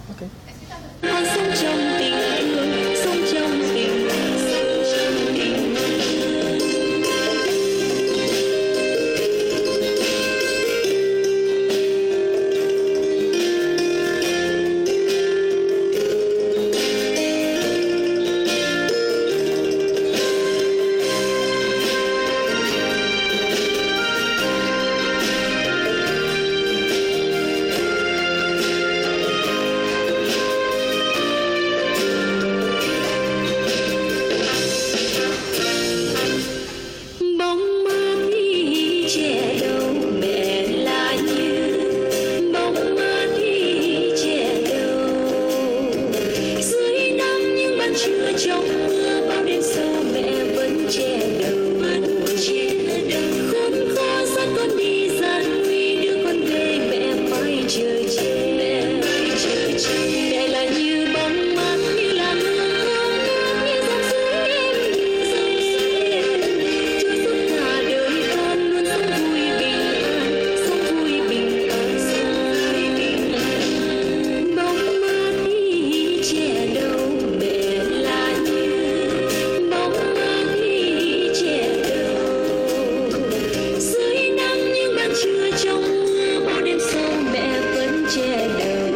Ok. Hãy sống trong tình thương, sống trong tình, sống trong tình. Bóng mát khi trẻ đâu mẹ là như bóng mát khi trẻ đâu dưới nắng những ban trưa trong mưa bao đêm sâu mẹ vẫn che đầu khốn khó dắt con đi gian nguy đưa con về mẹ mãi chờ che mẹ là như bóng mát như là mưa không ngớt như dòng suối êm Chúa giúp cả đời con luôn sống vui bình an bóng mát khi trẻ đâu mẹ là như bóng mát khi trẻ đâu dưới nắng những ban trưa trong mưa bao đêm sâu mẹ vẫn che đầu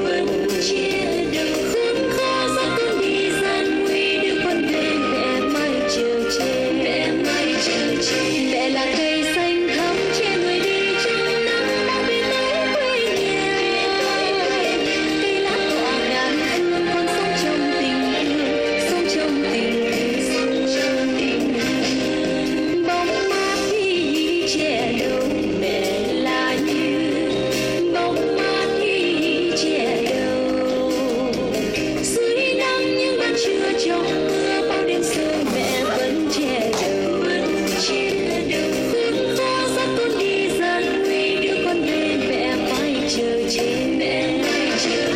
khốn khó dắt con đi gian nguy đưa con về mẹ mãi chờ che mẹ là cây xanh thắm che người đi trong nắng đã về tới quê nhà cây lá tỏa ngàn hương con sống trong tình bóng mát khi trẻ đâu mẹ là như bóng mát khi trẻ đâu dưới nắng những ban trưa trong mưa bao đêm sâu mẹ vẫn che đầu khốn khó dắt con đi gian nguy đưa con về mẹ mãi chờ che mẹ mãi chờ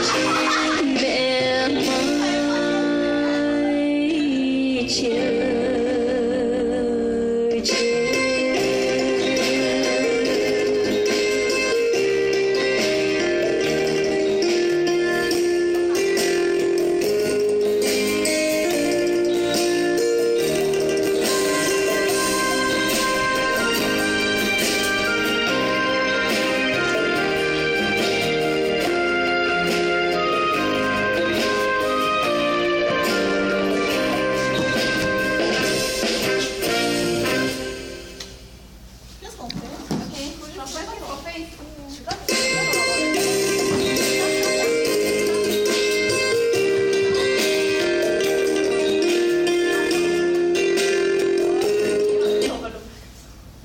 Qu'est-ce qu'on fait? Ok, je vais faire qu'on fait.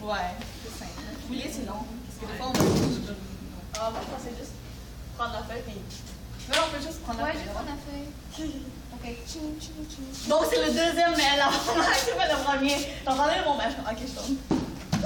Ouais, c'est simple. Vous voulez sinon? Parce que des fois, moi, je pensais juste prendre la feuille puis. Mais là, on peut juste prendre la Ouais, feuille. je prends la feuille. Ok. Donc, c'est le deuxième, mais là, c'est pas le premier. Donc, enlève mon match. Ok, je tourne.